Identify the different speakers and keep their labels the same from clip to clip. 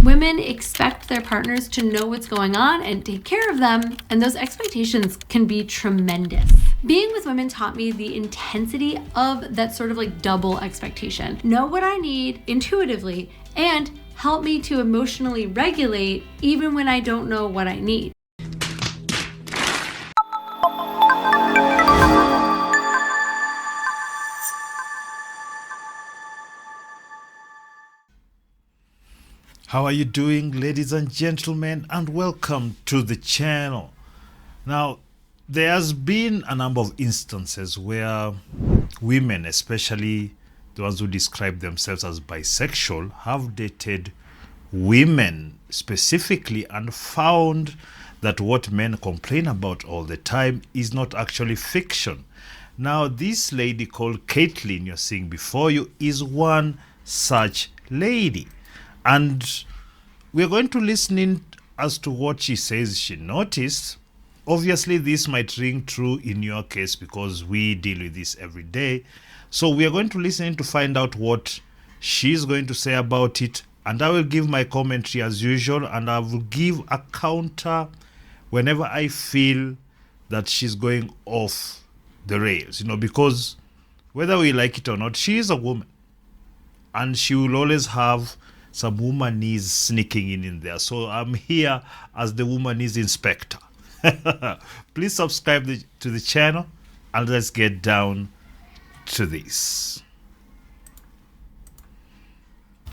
Speaker 1: Women expect their partners to know what's going on and take care of them, and those expectations can be tremendous. Being with women taught me the intensity of that sort of like double expectation. Know what I need intuitively and help me to emotionally regulate even when I don't know what I need.
Speaker 2: How are you doing, ladies and gentlemen, and welcome to the channel. Now, there has been a number of instances where women, especially the ones who describe themselves as bisexual, have dated women specifically and found that what men complain about all the time is not actually fiction. Now, this lady called Caitlin you're seeing before you is one such lady. And we're going to listen in as to what she says she noticed. Obviously, this might ring true in your case because we deal with this every day. So we are going to listen in to find out what she's going to say about it. And I will give my commentary as usual. And I will give a counter whenever I feel that she's going off the rails. Because whether we like it or not, she is a woman. And she will always have some womanese sneaking in there. So I'm here as the womanese inspector. Please subscribe to the channel and let's get down to this.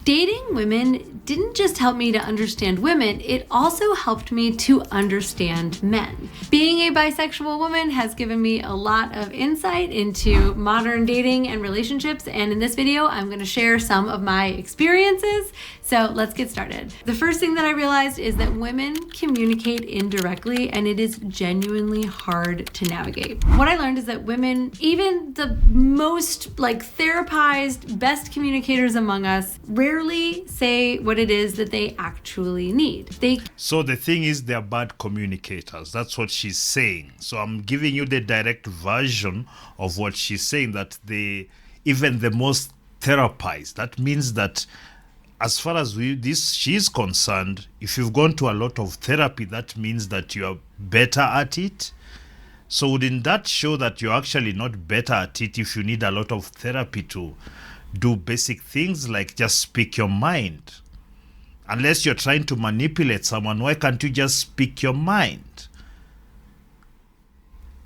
Speaker 1: Dating women didn't just help me to understand women, it also helped me to understand men. Being a bisexual woman has given me a lot of insight into modern dating and relationships, and in this video, I'm going to share some of my experiences. So let's get started. The first thing that I realized is that women communicate indirectly, and it is genuinely hard to navigate. What I learned is that women, even the most therapized, best communicators among us, rarely say what it is that they actually need.
Speaker 2: So the thing is, they're bad communicators. That's what she's saying. So I'm giving you the direct version of what she's saying, that even the most therapized, that means that as far as she's concerned, if you've gone to a lot of therapy, that means that you're better at it. So wouldn't that show that you're actually not better at it if you need a lot of therapy to do basic things like just speak your mind? Unless you're trying to manipulate someone, why can't you just speak your mind?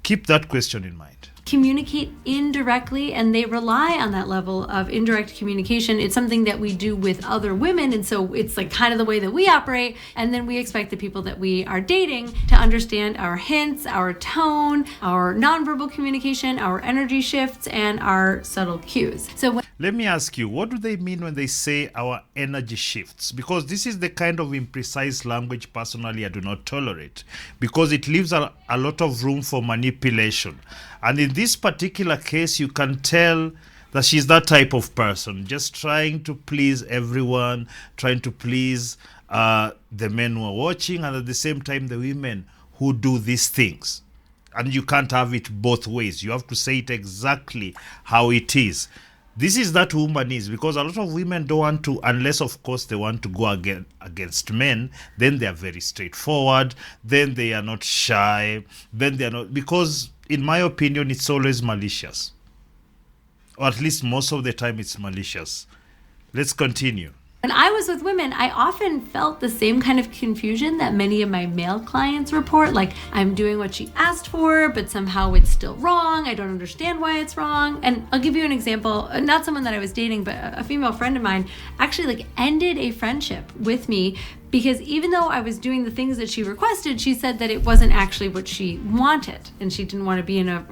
Speaker 2: Keep that question in mind.
Speaker 1: Communicate indirectly, and they rely on that level of indirect communication. It's something that we do with other women, and so it's kind of the way that we operate, and then we expect the people that we are dating to understand our hints, our tone, our nonverbal communication, our energy shifts, and our subtle cues.
Speaker 2: Let me ask you, what do they mean when they say our energy shifts? Because this is the kind of imprecise language personally I do not tolerate, because it leaves a lot of room for manipulation. And in this particular case, you can tell that she's that type of person, just trying to please everyone, trying to please the men who are watching, and at the same time, the women who do these things. And you can't have it both ways. You have to say it exactly how it is. This is that woman is, because a lot of women don't want to, unless of course they want to go against men, then they are very straightforward, then they are not shy, then they are not, because in my opinion, it's always malicious. Or at least most of the time it's malicious. Let's continue.
Speaker 1: When I was with women, I often felt the same kind of confusion that many of my male clients report, like I'm doing what she asked for, but somehow it's still wrong. I don't understand why it's wrong. And I'll give you an example, not someone that I was dating, but a female friend of mine actually ended a friendship with me because even though I was doing the things that she requested, she said that it wasn't actually what she wanted. And she didn't want to be in a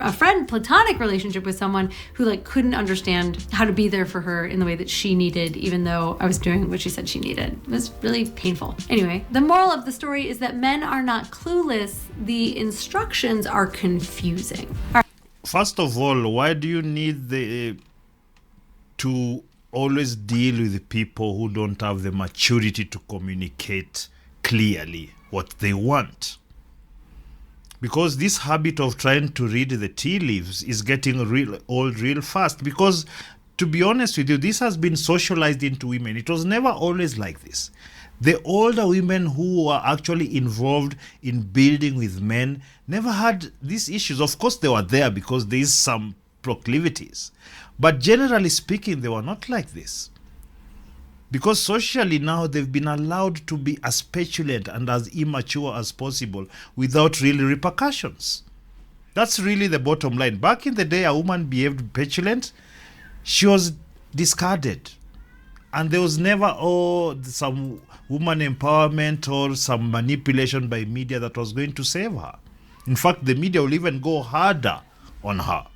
Speaker 1: platonic relationship with someone who couldn't understand how to be there for her in the way that she needed, even though I was doing what she said she needed. It was really painful. Anyway, the moral of the story is that men are not clueless. The instructions are confusing.
Speaker 2: First of all, why do you need to always deal with the people who don't have the maturity to communicate clearly what they want? Because this habit of trying to read the tea leaves is getting real old real fast. Because to be honest with you, this has been socialized into women. It was never always like this. The older women who were actually involved in building with men never had these issues. Of course, they were there because there is some proclivities. But generally speaking, they were not like this. Because socially now they've been allowed to be as petulant and as immature as possible without really repercussions. That's really the bottom line. Back in the day, a woman behaved petulant, she was discarded. And there was never, some woman empowerment or some manipulation by media that was going to save her. In fact, the media will even go harder on her.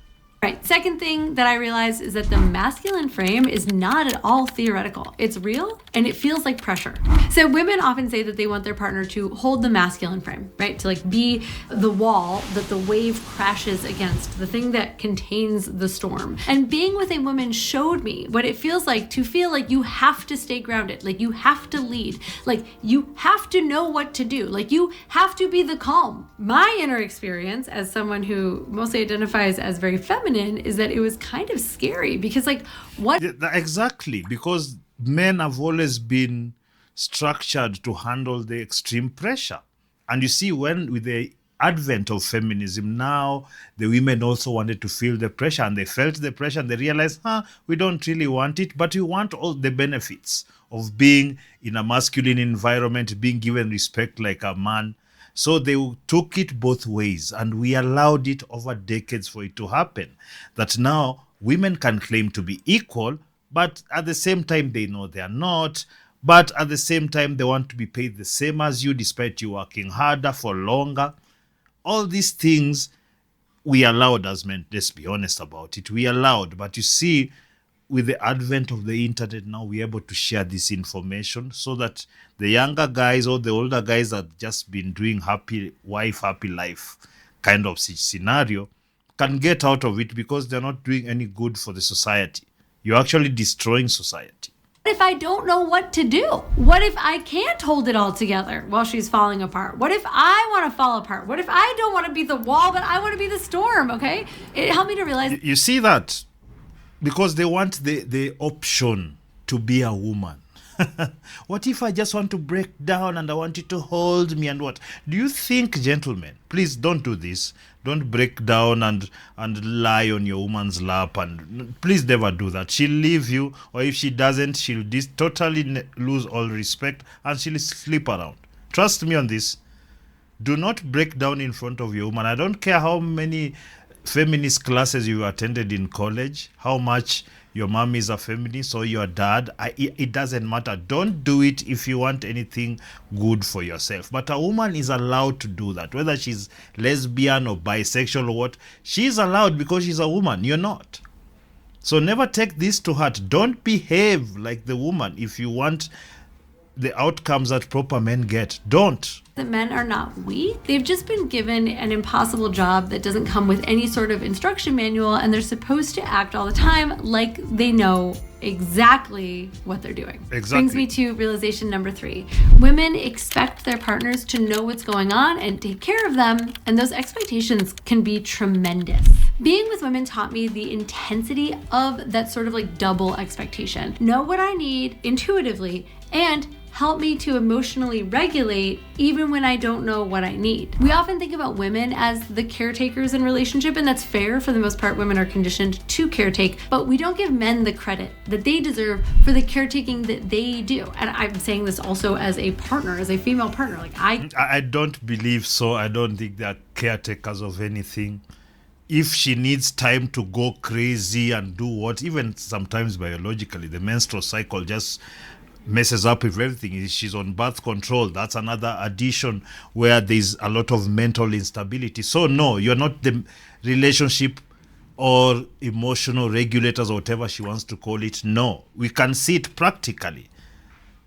Speaker 1: Right. Second thing that I realized is that the masculine frame is not at all theoretical. It's real and it feels like pressure. So women often say that they want their partner to hold the masculine frame, right? To like be the wall that the wave crashes against, the thing that contains the storm. And being with a woman showed me what it feels like to feel like you have to stay grounded, like you have to lead, like you have to know what to do, like you have to be the calm. My inner experience as someone who mostly identifies as very feminine is that it was kind of scary because like what
Speaker 2: exactly, because men have always been structured to handle the extreme pressure. And you see, when with the advent of feminism, now the women also wanted to feel the pressure, and they felt the pressure and they realized, we don't really want it, but we want all the benefits of being in a masculine environment, being given respect like a man. So they took it both ways, and we allowed it over decades for it to happen. That now women can claim to be equal, but at the same time they know they are not. But at the same time they want to be paid the same as you, despite you working harder for longer. All these things we allowed as men. Let's be honest about it. We allowed, but you see, with the advent of the internet now, we're able to share this information so that the younger guys or the older guys that just been doing happy wife, happy life kind of scenario can get out of it, because they're not doing any good for the society. You're actually destroying society.
Speaker 1: What if I don't know what to do? What if I can't hold it all together while she's falling apart? What if I want to fall apart? What if I don't want to be the wall, but I want to be the storm, okay? It helped me to realize...
Speaker 2: You see that? Because they want the option to be a woman. What if I just want to break down and I want you to hold me, and what? Do you think, gentlemen, please don't do this. Don't break down and lie on your woman's lap, and please never do that. She'll leave you, or if she doesn't, she'll totally lose all respect and she'll sleep around. Trust me on this. Do not break down in front of your woman. I don't care how many feminist classes you attended in college, how much your mom is a feminist or your dad, it doesn't matter. Don't do it if you want anything good for yourself. But a woman is allowed to do that, whether she's lesbian or bisexual or what. She's allowed because she's a woman. You're not. So never take this to heart. Don't behave like the woman if you want the outcomes that proper men get. Don't.
Speaker 1: The men are not weak. They've just been given an impossible job that doesn't come with any sort of instruction manual, and they're supposed to act all the time like they know exactly what they're doing.
Speaker 2: Exactly.
Speaker 1: Brings me to realization number 3. Women expect their partners to know what's going on and take care of them, and those expectations can be tremendous. Being with women taught me the intensity of that sort of like double expectation. Know what I need intuitively, and help me to emotionally regulate even when I don't know what I need. We often think about women as the caretakers in relationship, and that's fair. For the most part, women are conditioned to caretake, but we don't give men the credit that they deserve for the caretaking that they do. And I'm saying this also as a partner, as a female partner. Like
Speaker 2: I don't believe so. I don't think they're caretakers of anything. If she needs time to go crazy and do what, even sometimes biologically, the menstrual cycle just messes up with everything. She's on birth control. That's another addition where there's a lot of mental instability. So no, you're not the relationship or emotional regulators or whatever she wants to call it. No, we can see it practically.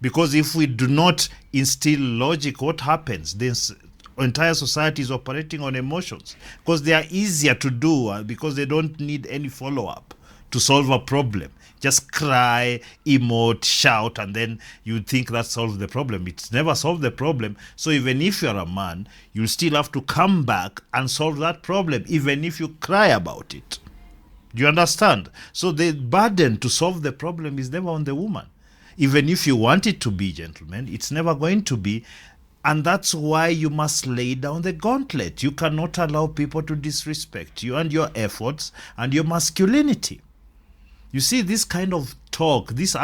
Speaker 2: Because if we do not instill logic, what happens? This entire society is operating on emotions, because they are easier to do, because they don't need any follow-up to solve a problem. Just cry, emote, shout, and then you think that solves the problem. It's never solved the problem. So even if you're a man, you'll still have to come back and solve that problem, even if you cry about it. Do you understand? So the burden to solve the problem is never on the woman. Even if you want it to be, gentlemen, it's never going to be. And that's why you must lay down the gauntlet. You cannot allow people to disrespect you and your efforts and your masculinity. You see, this kind of talk, this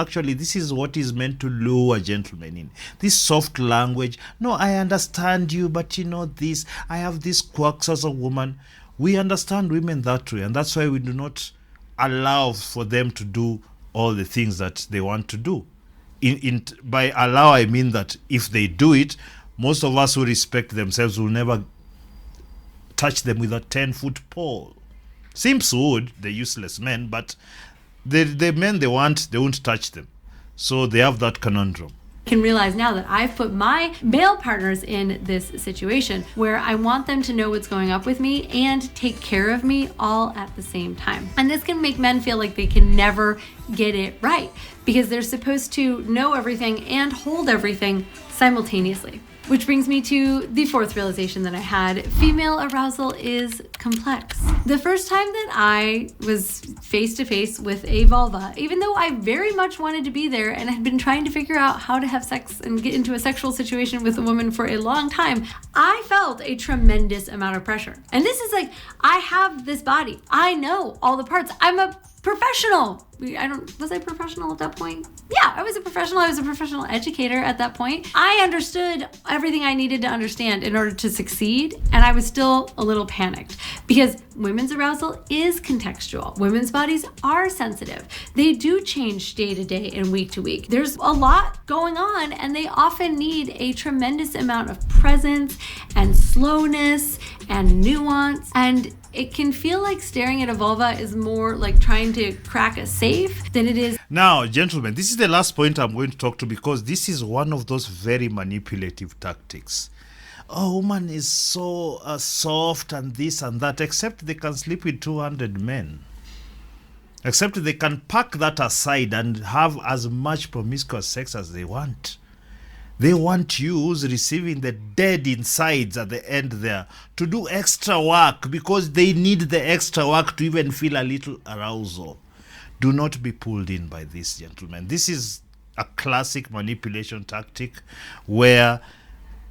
Speaker 2: is what is meant to lure gentlemen in. This soft language. No, I understand you, but you know this. I have these quirks as a woman. We understand women that way, and that's why we do not allow for them to do all the things that they want to do. By allow, I mean that if they do it, most of us who respect themselves will never touch them with a 10-foot pole. Simps would, the useless men, but the men they want, they won't touch them. So they have that conundrum.
Speaker 1: I can realize now that I've put my male partners in this situation where I want them to know what's going up with me and take care of me all at the same time. And this can make men feel like they can never get it right because they're supposed to know everything and hold everything simultaneously. Which brings me to the fourth realization that I had. Female arousal is complex. The first time that I was face to face with a vulva, even though I very much wanted to be there and had been trying to figure out how to have sex and get into a sexual situation with a woman for a long time, I felt a tremendous amount of pressure. And this is like, I have this body. I know all the parts. I'm a professional. Was I professional at that point? Yeah, I was a professional. I was a professional educator at that point. I understood everything I needed to understand in order to succeed, and I was still a little panicked because women's arousal is contextual. Women's bodies are sensitive. They do change day to day and week to week. There's a lot going on, and they often need a tremendous amount of presence and slowness and nuance, and it can feel like staring at a vulva is more like trying to crack a safe than it is.
Speaker 2: Now, gentlemen, this is the last point I'm going to talk to because this is one of those very manipulative tactics. Oh, woman is so soft and this and that, except they can sleep with 200 men. Except they can pack that aside and have as much promiscuous sex as they want. They want you who's receiving the dead insides at the end there to do extra work because they need the extra work to even feel a little arousal. Do not be pulled in by this, gentlemen. This is a classic manipulation tactic where,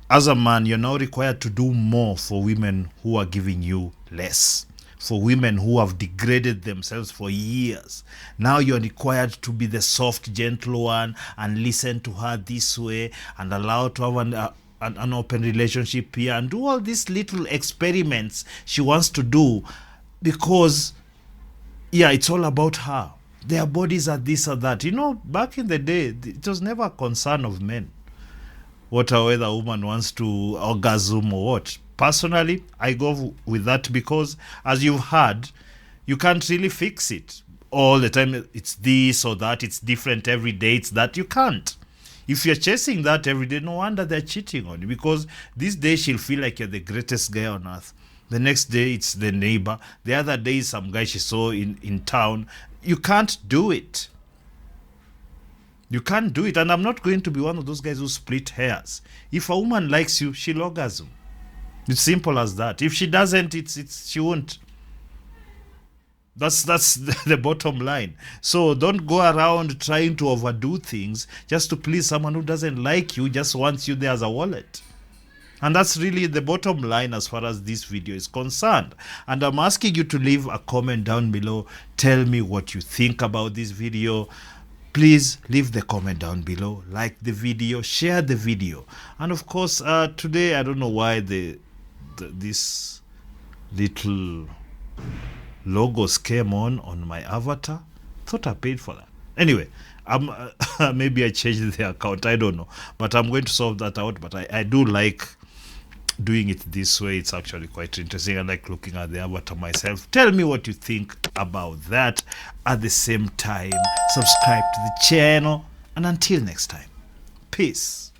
Speaker 2: as a man, you're now required to do more for women who are giving you less. For women who have degraded themselves for years. Now you're required to be the soft, gentle one and listen to her this way and allow her to have an open relationship here and do all these little experiments she wants to do because, yeah, it's all about her. Their bodies are this or that. You know, back in the day, it was never a concern of men whether a woman wants to orgasm or what. Personally, I go with that because, as you've heard, you can't really fix it all the time. It's this or that. It's different every day. It's that. You can't. If you're chasing that every day, no wonder they're cheating on you because this day she'll feel like you're the greatest guy on earth. The next day, it's the neighbor. The other day, some guy she saw in town. You can't do it. You can't do it. And I'm not going to be one of those guys who split hairs. If a woman likes you, she'll orgasm. It's simple as that. If she doesn't, she won't. That's the bottom line. So don't go around trying to overdo things just to please someone who doesn't like you, just wants you there as a wallet. And that's really the bottom line as far as this video is concerned. And I'm asking you to leave a comment down below. Tell me what you think about this video. Please leave the comment down below. Like the video, share the video. And of course, today, I don't know why this little logos came on my avatar. Thought I paid for that. Anyway, maybe I changed the account. I don't know. But I'm going to solve that out. But I do like doing it this way. It's actually quite interesting. I like looking at the avatar myself. Tell me what you think about that. At the same time, subscribe to the channel. And until next time, peace.